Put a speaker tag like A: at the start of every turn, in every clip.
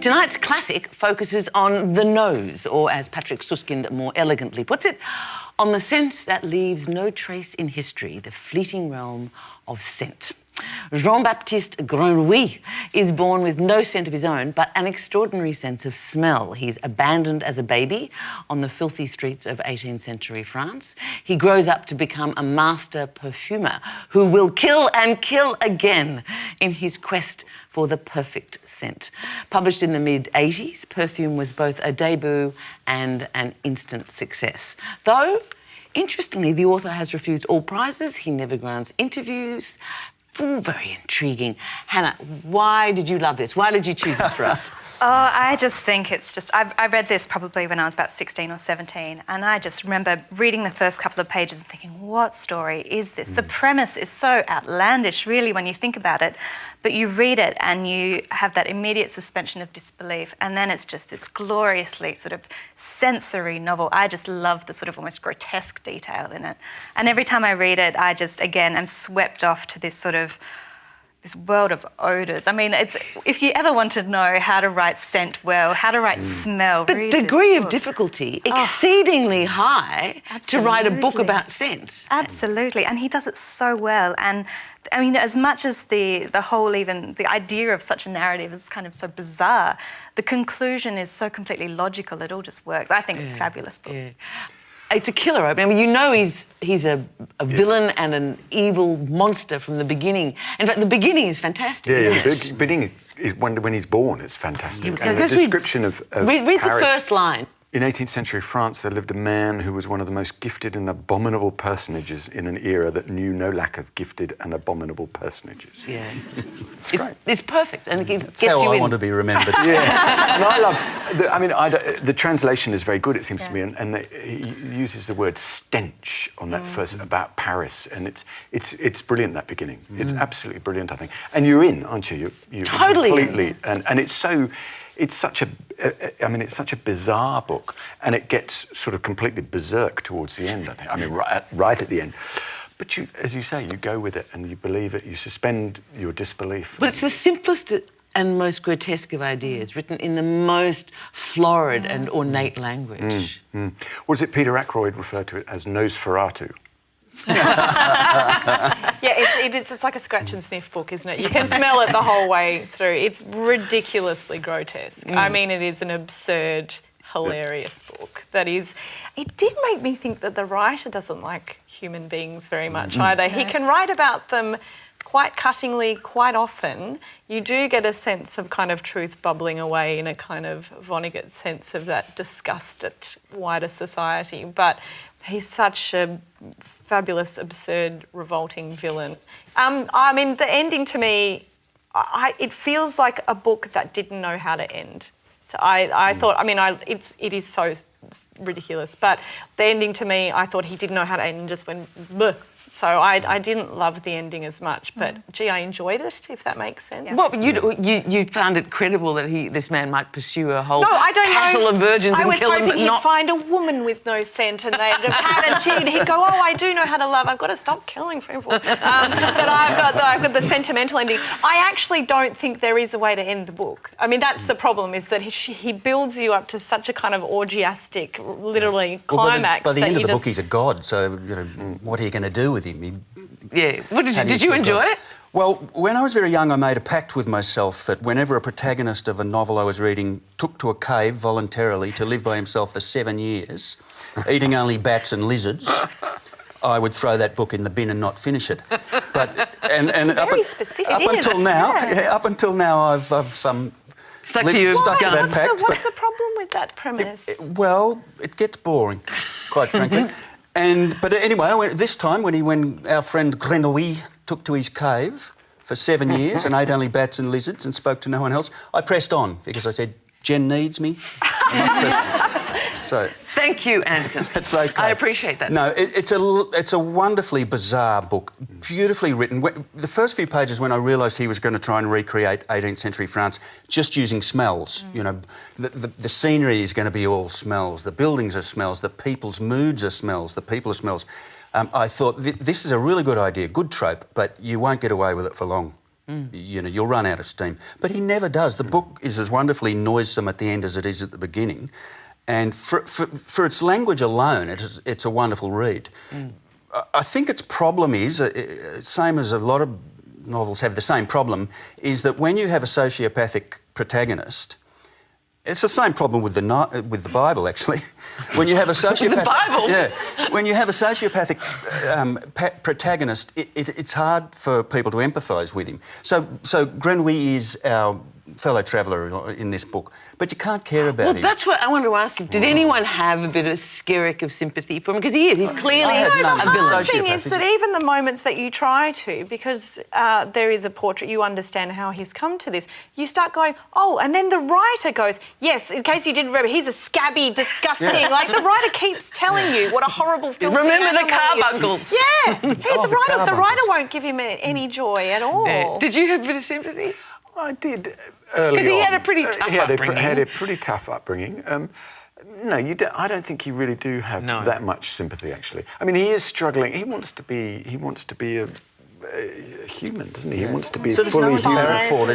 A: Tonight's classic focuses on the nose, or as Patrick Sūskind more elegantly puts it, on the sense that leaves no trace in history, the fleeting realm of scent. Jean-Baptiste Grenouille is born with no scent of his own, but an extraordinary sense of smell. He's abandoned as a baby on the filthy streets of 18th century France. He grows up to become a master perfumer who will kill and kill again in his quest for the perfect scent. Published in the mid-80s, Perfume was both a debut and an instant success. Though, interestingly, the author has refused all prizes. He never grants interviews. All very intriguing. Hannah, why did you love this? Why did you choose this for us?
B: I just think it's just... I read this probably when I was about 16 or 17, and I just remember reading the first couple of pages and thinking, what story is this? The premise is so outlandish, really, when you think about it, but you read it and you have that immediate suspension of disbelief, and then it's just this gloriously sort of sensory novel. I just love the sort of almost grotesque detail in it. And every time I read it, I just, again, am swept off to this sort of this world of odours. I mean, it's, if you ever want to know how to write scent well, how to write smell,
A: but
B: read
A: degree
B: this
A: of
B: book.
A: difficulty exceedingly high to write a book
B: Absolutely.
A: about scent.
B: Absolutely, and he does it so well. And I mean, as much as the whole, even the idea of such a narrative is kind of so bizarre, the conclusion is so completely logical. It all just works. I think it's a fabulous book.
A: Yeah. It's a killer opening. I mean, you know he's a villain and an evil monster from the beginning. In fact, the beginning is fantastic.
C: Yeah, the beginning is when he's born. It's fantastic. And the description of
A: read
C: Paris,
A: the first line.
C: In 18th century France, there lived a man who was one of the most gifted and abominable personages in an era that knew no lack of gifted and abominable personages.
A: Yeah,
C: it's great.
A: It's perfect, and it gets
D: That's how
A: you
D: I
A: in.
D: want to be remembered.
C: Yeah, and I love. The translation is very good. It seems to me, and he uses the word stench on that first about Paris, and it's brilliant, that beginning. It's absolutely brilliant, I think. And you're in, aren't you? You're
A: Totally
C: completely, and it's so. It's such a bizarre book, and it gets sort of completely berserk towards the end, I think. I mean, right at the end. But you, as you say, you go with it and you believe it, you suspend your disbelief.
A: But it's the simplest and most grotesque of ideas, written in the most florid and ornate language.
C: What does it Peter Ackroyd refer to it as? Nosferatu.
E: Yeah, it's like a scratch and sniff book, isn't it? You can smell it the whole way through. It's ridiculously grotesque. I mean, it is an absurd, hilarious book. It did make me think that the writer doesn't like human beings very much either. He can write about them quite cuttingly, quite often. You do get a sense of kind of truth bubbling away in a kind of Vonnegut sense of that disgust at wider society. But he's such a fabulous, absurd, revolting villain. I mean, the ending to me, it feels like a book that didn't know how to end. I thought, I mean, it is so ridiculous, but the ending to me, I thought he didn't know how to end and just went, bleh. So I didn't love the ending as much, but gee, I enjoyed it, if that makes sense.
B: Yes.
A: What, you found it credible that this man might pursue a whole
E: I don't
A: castle
E: know.
A: of virgins
E: I
A: and
E: was
A: kill them,
E: hoping
A: but
E: he'd
A: not...
E: find a woman with no scent and they'd have and he'd go, oh, I do know how to love. I've got to stop killing people. But I've got the sentimental ending. I actually don't think there is a way to end the book. I mean, that's the problem, is that he builds you up to such a kind of orgiastic, literally climax.
D: By the
E: that
D: end of
E: you
D: the
E: just...
D: book, he's a god. So what are you going to do with him?
A: Yeah. What did you enjoy it?
D: Well, when I was very young, I made a pact with myself that whenever a protagonist of a novel I was reading took to a cave voluntarily to live by himself for 7 years, eating only bats and lizards, I would throw that book in the bin and not finish it. But
E: very specific,
D: up until now, I've
A: Stuck to you.
D: stuck to that pact.
E: What's the problem with that premise?
D: Well, it gets boring, quite frankly. But anyway, this time when our friend Grenouille took to his cave for 7 years and ate only bats and lizards and spoke to no one else, I pressed on because I said, Jen needs me. So
A: Thank you, Anderson.
D: it's okay.
A: I appreciate that.
D: No, it's a wonderfully bizarre book, beautifully written. The first few pages, when I realised he was going to try and recreate 18th century France just using smells, you know, the scenery is going to be all smells, the buildings are smells, the people's moods are smells, the people are smells. I thought, this is a really good idea, good trope, but you won't get away with it for long. You know, you'll run out of steam. But he never does. The book is as wonderfully noisome at the end as it is at the beginning. And for its language alone, it's a wonderful read. I think its problem is, same as a lot of novels have the same problem, is that when you have a sociopathic protagonist, it's the same problem with the Bible, actually. When you have a sociopathic...
A: the Bible?
D: Yeah. When you have a sociopathic protagonist, it's hard for people to empathise with him. So Grenouille is our fellow traveller in this book, but you can't care about him.
A: Well, that's what I wanted to ask you. Did anyone have a bit of skerrick of sympathy for him? Because he's clearly a
D: none.
A: villain.
E: The thing is that even the moments that you try to, because there is a portrait, you understand how he's come to this, you start going, oh, and then the writer goes, yes, in case you didn't remember, he's a scabby, disgusting. Like, the writer keeps telling you what a horrible filthy
A: Remember the
E: animal he is.
A: carbuncles.
E: Yeah. The writer won't give him any joy at all.
A: Yeah. Did you have a bit of sympathy?
C: I did early on.
A: Because he had a pretty tough upbringing.
C: He had a pretty tough upbringing. No, I don't think you really do have that much sympathy, actually. I mean, he is struggling. He wants to be a human, doesn't he? He wants to be
D: So there's
C: fully
D: no one to
C: human.
D: barrack for.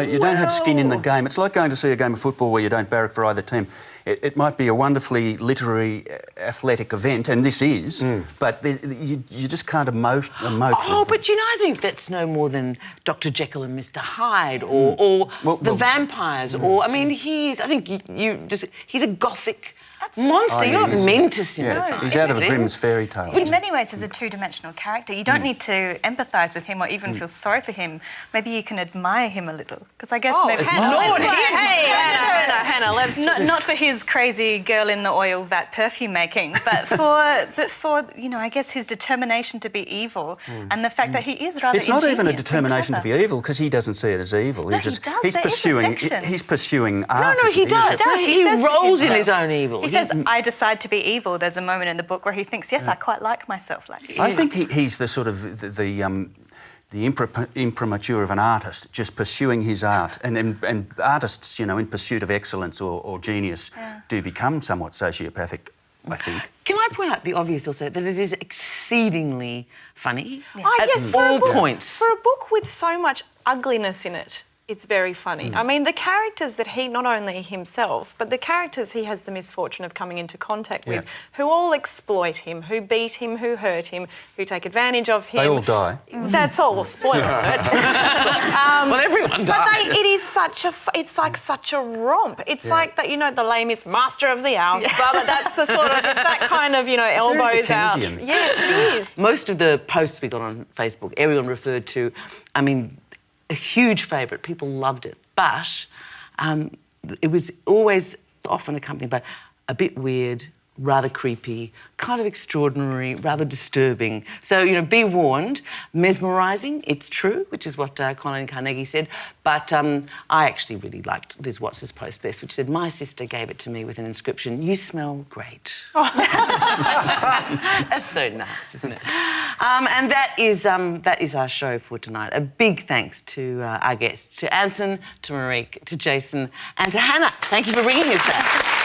D: You don't have skin in the game. It's like going to see a game of football where you don't barrack for either team. It might be a wonderfully literary, athletic event, and this is, but you just can't emote.
A: Oh, but I think that's no more than Dr. Jekyll and Mr. Hyde, or the vampires, or I mean, he's a gothic monster. You're not meant to sympathise.
D: Yeah, he's out of a Grimm's fairy tale.
B: In many ways, he's a two-dimensional character. You don't need to empathise with him or even feel sorry for him. Maybe you can admire him a little, because I guess maybe...
E: Hannah, let's
B: not for his crazy girl in the oil vat perfume making, but for I guess his determination to be evil and the fact that he is rather
D: It's not even a
B: ingenious and
D: determination to
B: clever.
D: be evil, because he doesn't see it as evil.
B: No, he does.
D: He's
B: There is
D: pursuing.
B: affection.
D: He's pursuing art.
A: No, he does. He
B: says
A: rolls in
B: himself.
A: his own evil.
B: He says, I decide to be evil. There's a moment in the book where he thinks, yes, I quite like myself.
D: I think he's the sort of the imprimatur of an artist, just pursuing his art. And artists, in pursuit of excellence or genius, do become somewhat sociopathic, I think.
A: Can I point out the obvious also, that it is exceedingly funny
E: yes,
A: at all points?
E: For a book with so much ugliness in it, it's very funny. I mean, the characters that he, not only himself, but the characters he has the misfortune of coming into contact with, who all exploit him, who beat him, who hurt him, who take advantage of him.
D: They all die.
E: That's all. Well, spoiler alert.
A: Well, everyone dies.
E: But it is it's like such a romp. It's like that, the lamest master of the house. But that's the sort of, it's that kind of, elbows out.
D: Dickensian.
E: Yes, it is.
A: Most of the posts we got on Facebook, everyone referred to, a huge favourite. People loved it. But it was always often accompanied by a bit weird, rather creepy, kind of extraordinary, rather disturbing. So, be warned, mesmerising, it's true, which is what Colin Carnegie said, but I actually really liked Liz Watts's post best, which said, my sister gave it to me with an inscription, you smell great. That's so nice, isn't it? And that is our show for tonight. A big thanks to our guests, to Anson, to Marique, to Jason and to Hannah. Thank you for bringing us that.